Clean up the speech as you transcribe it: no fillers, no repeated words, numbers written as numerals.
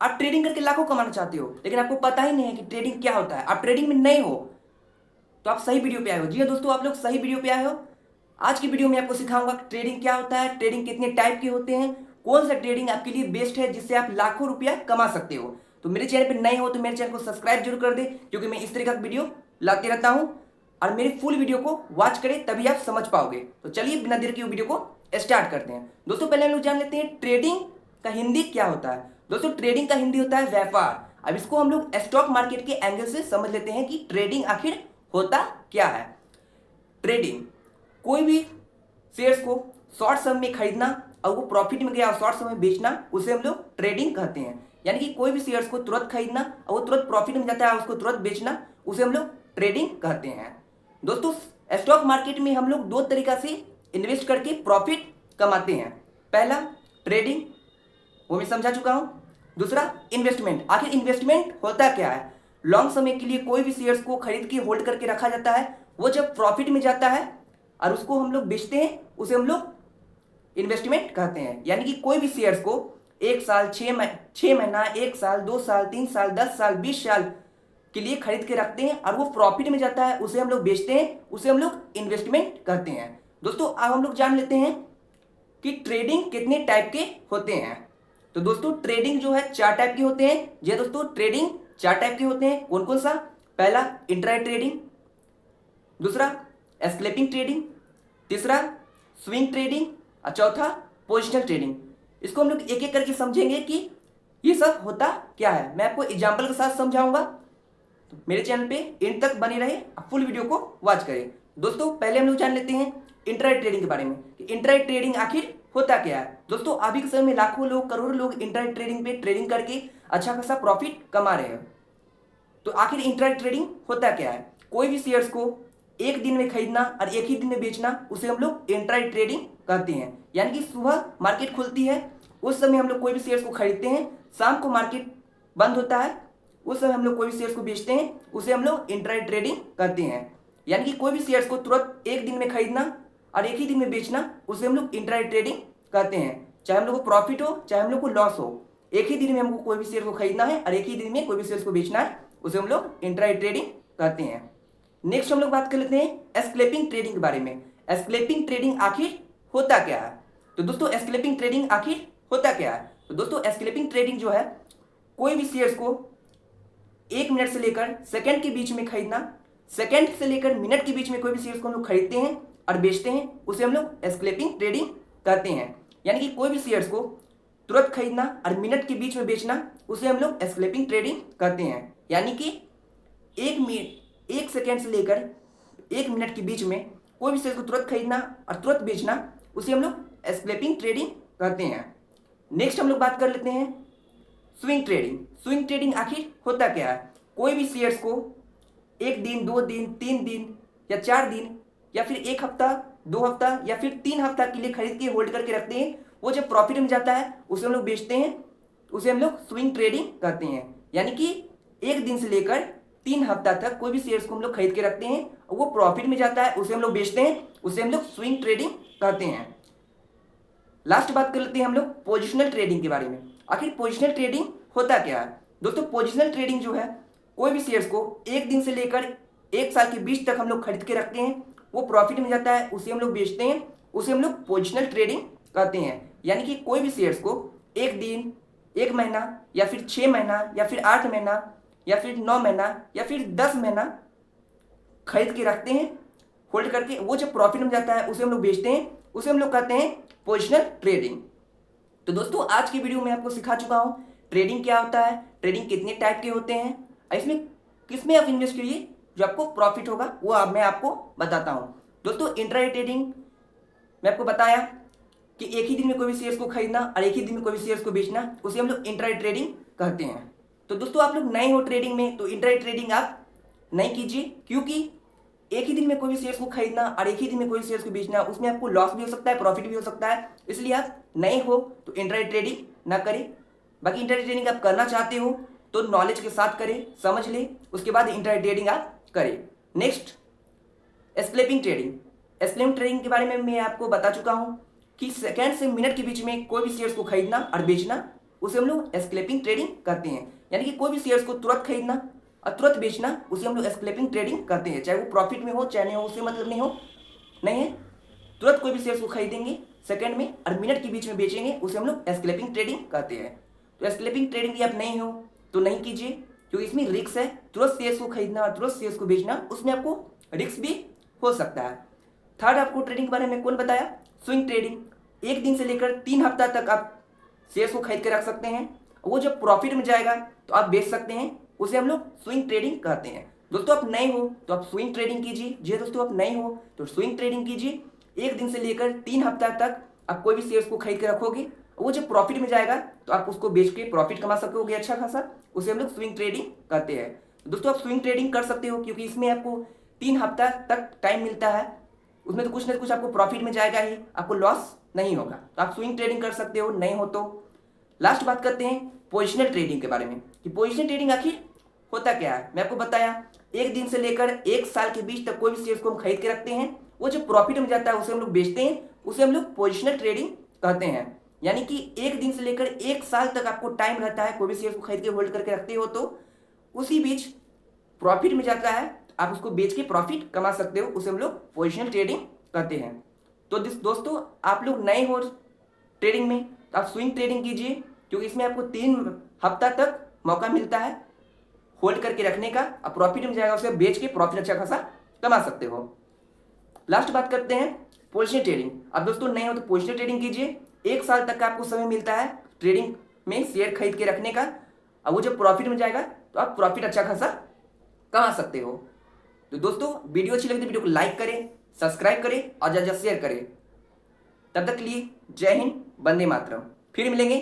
आप ट्रेडिंग करके लाखों कमाना चाहते हो, लेकिन आपको पता ही नहीं है कि ट्रेडिंग क्या होता है, आप ट्रेडिंग में नहीं हो, तो आप सही वीडियो पे आए हो। जी हाँ दोस्तों, आप लोग सही वीडियो पे आए हो। आज की वीडियो में आपको सिखाऊंगा ट्रेडिंग क्या होता है, ट्रेडिंग कितने टाइप के होते हैं, कौन सा ट्रेडिंग आपके लिए बेस्ट है जिससे आप लाखों रुपया कमा सकते हो। तो मेरे चैनल पे नए हो तो मेरे चैनल को सब्सक्राइब जरूर कर दे, क्योंकि मैं इस तरह का वीडियो लाते रहता हूँ। और मेरी फुल वीडियो को वॉच करें, तभी आप समझ पाओगे। तो चलिए बिना देर की वीडियो को स्टार्ट करते हैं। दोस्तों पहले हम लोग जान लेते हैं ट्रेडिंग का हिंदी क्या होता है। दोस्तों ट्रेडिंग का हिंदी होता है व्यापार। अब इसको हम लोग स्टॉक मार्केट के एंगल से समझ लेते हैं कि ट्रेडिंग आखिर होता क्या है। ट्रेडिंग कोई भी शेयर्स को शॉर्ट सम में खरीदना और वो प्रॉफिट में गया और शॉर्ट सम में बेचना, उसे हम लोग ट्रेडिंग कहते हैं। यानी कि कोई भी शेयर्स को तुरंत खरीदना और वो तुरंत प्रॉफिट में जाता है उसको तुरंत बेचना, उसे हम लोग ट्रेडिंग कहते हैं। दोस्तों स्टॉक मार्केट में हम लोग दो तरीका से इन्वेस्ट करके प्रॉफिट कमाते हैं। पहला ट्रेडिंग, वो मैं समझा चुका हूं। दूसरा इन्वेस्टमेंट। आखिर इन्वेस्टमेंट होता क्या है? लॉन्ग समय के लिए कोई भी शेयर्स को खरीद के होल्ड करके रखा जाता है, वो जब प्रॉफिट में जाता है और उसको हम लोग बेचते हैं, उसे हम लोग इन्वेस्टमेंट कहते हैं। यानी कि कोई भी शेयर्स को एक साल, छः महीना, एक साल, 2 साल, 3 साल, 10 साल, 20 साल के लिए खरीद के रखते हैं और वो प्रॉफिट में जाता है, उसे हम लोग बेचते हैं, उसे हम लोग इन्वेस्टमेंट कहते हैं। दोस्तों अब हम लोग जान लेते हैं कि ट्रेडिंग कितने टाइप के होते हैं। तो दोस्तों ट्रेडिंग जो है 4 टाइप के होते हैं। जी दोस्तों, ट्रेडिंग 4 टाइप के होते हैं। कौन कौन सा? पहला इंट्राडे ट्रेडिंग, दूसरा स्कैल्पिंग ट्रेडिंग, तीसरा स्विंग ट्रेडिंग और चौथा पोजिशनल ट्रेडिंग। इसको हम लोग एक एक करके समझेंगे कि ये सब होता क्या है। मैं आपको एग्जाम्पल के साथ समझाऊंगा, तो मेरे चैनल पे एंड तक बने रहे, फुल वीडियो को वॉच करें। दोस्तों पहले हम लोग जान लेते हैं इंट्राडे ट्रेडिंग के बारे में कि इंट्राडे ट्रेडिंग आखिर होता क्या है। दोस्तों अभी के समय में लाखों लोग, करोड़ों लोग इंट्राडे ट्रेडिंग पे ट्रेडिंग करके अच्छा खासा प्रॉफिट कमा रहे हैं। तो आखिर इंट्राडे ट्रेडिंग होता क्या है? कोई भी शेयर्स को एक दिन में खरीदना और एक ही दिन में बेचना, उसे हम लोग इंट्राडे ट्रेडिंग कहते हैं। यानी कि सुबह मार्केट खुलती है, उस समय हम लोग कोई भी शेयर्स को खरीदते हैं, शाम को मार्केट बंद होता है, उस समय हम लोग कोई भी शेयर्स को बेचते हैं, उसे हम लोग इंट्राडे ट्रेडिंग करते हैं। यानी कि कोई भी शेयर्स को तुरंत एक दिन में खरीदना और एक ही दिन में बेचना, उसे हम लोग इंट्राडे ट्रेडिंग कहते हैं। चाहे हम लोग को प्रॉफिट हो चाहे हम लोग को लॉस हो, एक ही दिन में हमको कोई भी शेयर को खरीदना है और एक ही दिन में कोई भी शेयर को बेचना है, उसे हम लोग इंट्राडे ट्रेडिंग कहते हैं। नेक्स्ट हम लोग बात कर लेते हैं स्कैल्पिंग ट्रेडिंग के बारे में। स्कैल्पिंग ट्रेडिंग आखिर होता क्या है? तो दोस्तों स्कैल्पिंग ट्रेडिंग आखिर होता क्या है? तो दोस्तों स्कैल्पिंग ट्रेडिंग जो है, कोई भी शेयर्स को 1 मिनट से लेकर सेकंड के बीच में खरीदना, सेकंड से लेकर मिनट के बीच में कोई भी शेयर्स को हम लोग खरीदते हैं और बेचते हैं, उसे हम लोग स्कैल्पिंग ट्रेडिंग कहते हैं। यानी कि कोई भी शेयर्स को तुरंत खरीदना और मिनट के बीच में बेचना, उसे हम लोग स्कैल्पिंग ट्रेडिंग कहते हैं। यानी कि 1 सेकेंड से लेकर 1 मिनट के बीच में कोई भी शेयर को तुरंत खरीदना और तुरंत बेचना, उसे हम लोग स्कैल्पिंग ट्रेडिंग कहते हैं। नेक्स्ट हम लोग बात कर लेते हैं स्विंग ट्रेडिंग। स्विंग ट्रेडिंग आखिर होता क्या है? कोई भी शेयर्स को 1 दिन, 2 दिन, 3 दिन या 4 दिन या फिर 1 हफ्ता, 2 हफ्ता या फिर 3 हफ्ता के लिए खरीद के होल्ड करके रखते हैं, वो जब प्रॉफिट में जाता है उसे हम लोग बेचते हैं, उसे हम लोग स्विंग ट्रेडिंग कहते हैं। यानी कि 1 दिन से लेकर 3 हफ्ता तक कोई भी शेयर्स को हम लोग खरीद के रखते हैं और वो प्रॉफिट में जाता है, उसे हम लोग बेचते हैं, उसे हम लोग स्विंग ट्रेडिंग कहते हैं। लास्ट बात कर लेते हैं हम लोग पोजिशनल ट्रेडिंग के बारे में। आखिर पोजिशनल ट्रेडिंग होता क्या है? दोस्तों पोजिशनल ट्रेडिंग जो है, कोई भी शेयर्स को 1 दिन से लेकर 1 साल के बीच तक हम लोग खरीद के रखते हैं, वो प्रॉफिट में जाता है, उसे हम लोग बेचते हैं, उसे हम लोग पोजिशनल ट्रेडिंग कहते हैं। यानी कि कोई भी शेयर्स को 1 दिन, 1 महीना या फिर 6 महीना या फिर 8 महीना या फिर 9 महीना या फिर 10 महीना खरीद के रखते हैं, होल्ड करके, वो जब प्रॉफिट में जाता है उसे हम लोग बेचते हैं, उसे हम लोग कहते हैं पोजिशनल ट्रेडिंग। तो दोस्तों आज की वीडियो में आपको सिखा चुका हूं ट्रेडिंग क्या होता है, ट्रेडिंग कितने टाइप के होते हैं, इसमें किसमें आप इन्वेस्ट करिए जो आपको प्रॉफिट होगा, वो अब मैं आपको बताता हूं। दोस्तों इंट्राडे ट्रेडिंग मैं आपको बताया कि एक ही दिन में कोई भी शेयर्स को खरीदना और एक ही दिन में कोई भी शेयर्स को बेचना, उसे हम लोग इंट्राडे ट्रेडिंग कहते हैं। तो दोस्तों आप लोग नए हो ट्रेडिंग में, तो इंट्राडे ट्रेडिंग आप नहीं कीजिए, क्योंकि एक ही दिन में कोई भी शेयर्स को खरीदना और एक ही दिन में कोई शेयर्स को बेचना, उसमें आपको लॉस भी हो सकता है, प्रॉफिट भी हो सकता है। इसलिए आप नए हो तो इंट्राडे ट्रेडिंग ना करें। बाकी इंट्राडे ट्रेडिंग आप करना चाहते हो तो नॉलेज के साथ करें, समझ ले, उसके बाद इंट्राडे ट्रेडिंग आप करें। Next scalping trading. Scalping trading के बारे में मैं आपको बता चुका हूं कि सेकंड से मिनट के बीच में कोई भी शेयर्स को खरीदना और बेचना, उसे हम लोग स्कैल्पिंग ट्रेडिंग करते हैं। यानी कि कोई भी शेयर्स को तुरंत खरीदना और तुरंत बेचना, उसे हम लोग स्कैल्पिंग ट्रेडिंग करते हैं। चाहे वो प्रॉफिट में हो चाहे नहीं हो, उससे मतलब नहीं है। तुरंत कोई भी शेयर्स को खरीदेंगे सेकंड में और मिनट के बीच में बेचेंगे, उसे हम लोग स्कैल्पिंग ट्रेडिंग करते हैं। तो स्कैल्पिंग ट्रेडिंग की आप नहीं हो तो नहीं कीजिए, क्योंकि इसमें रिस्क है। तुरंत शेयर्स को खरीदना और तुरंत शेयर्स को बेचना, उसमें आपको रिस्क भी हो सकता है। थर्ड आपको ट्रेडिंग के बारे में कौन बताया? Swing trading. एक दिन से लेकर 3 हफ्ता तक आप शेयर्स को खरीद के रख सकते हैं, वो जब प्रॉफिट में जाएगा तो आप बेच सकते हैं, उसे हम लोग स्विंग ट्रेडिंग कहते हैं। दोस्तों आप नए हो तो आप स्विंग ट्रेडिंग कीजिए। जी दोस्तों आप नए हो तो स्विंग ट्रेडिंग कीजिए। एक दिन से लेकर 3 हफ्ता तक आप कोई भी शेयर्स को खरीद के रखोगे, वो जब प्रॉफिट में जाएगा तो आप उसको बेच के प्रॉफिट कमा सकोगे अच्छा खासा, उसे हम लोग स्विंग ट्रेडिंग कहते हैं। दोस्तों आप स्विंग ट्रेडिंग कर सकते हो, क्योंकि इसमें आपको 3 हफ्ता तक टाइम मिलता है। उसमें तो कुछ ना कुछ आपको प्रॉफिट में जाएगा ही, आपको लॉस नहीं होगा। तो आप स्विंग ट्रेडिंग कर सकते हो नहीं हो तो। लास्ट बात करते हैं पोजिशनल ट्रेडिंग के बारे में, कि पोजिशनल ट्रेडिंग आखिर होता क्या है। मैं आपको बताया, एक दिन से लेकर 1 साल के बीच तक कोई भी शेयर्स को हम खरीद के रखते हैं, वो जो प्रॉफिट में जाता है उसे हम लोग बेचते हैं, उसे हम लोग पोजिशनल ट्रेडिंग कहते हैं। यानी कि एक दिन से लेकर 1 साल तक आपको टाइम रहता है, कोई भी शेयर्स को खरीद के होल्ड करके रखते हो तो उसी बीच प्रॉफिट में जाता है, आप उसको बेच के प्रॉफिट कमा सकते हो, उसे हम लोग पोजिशनल ट्रेडिंग कहते हैं। तो दोस्तों आप लोग नए हो ट्रेडिंग में तो आप स्विंग ट्रेडिंग कीजिए, क्योंकि इसमें आपको 3 हफ्ता तक मौका मिलता है होल्ड करके रखने का। अब प्रॉफिट में जाएगा, उसे बेच के प्रॉफिट अच्छा खासा कमा सकते हो। लास्ट बात करते हैं पोजिशनल ट्रेडिंग। अब दोस्तों नए हो तो पोजिशनल ट्रेडिंग कीजिए। 1 साल तक का आपको समय मिलता है ट्रेडिंग में शेयर खरीद के रखने का। अब वो जब प्रॉफिट में जाएगा तो आप प्रॉफिट अच्छा खासा कमा सकते हो। तो दोस्तों वीडियो अच्छी लगी तो वीडियो को लाइक करें, सब्सक्राइब करें और ज़्यादा शेयर करें। तब तक के लिए जय हिंद, वंदे मातरम। फिर मिलेंगे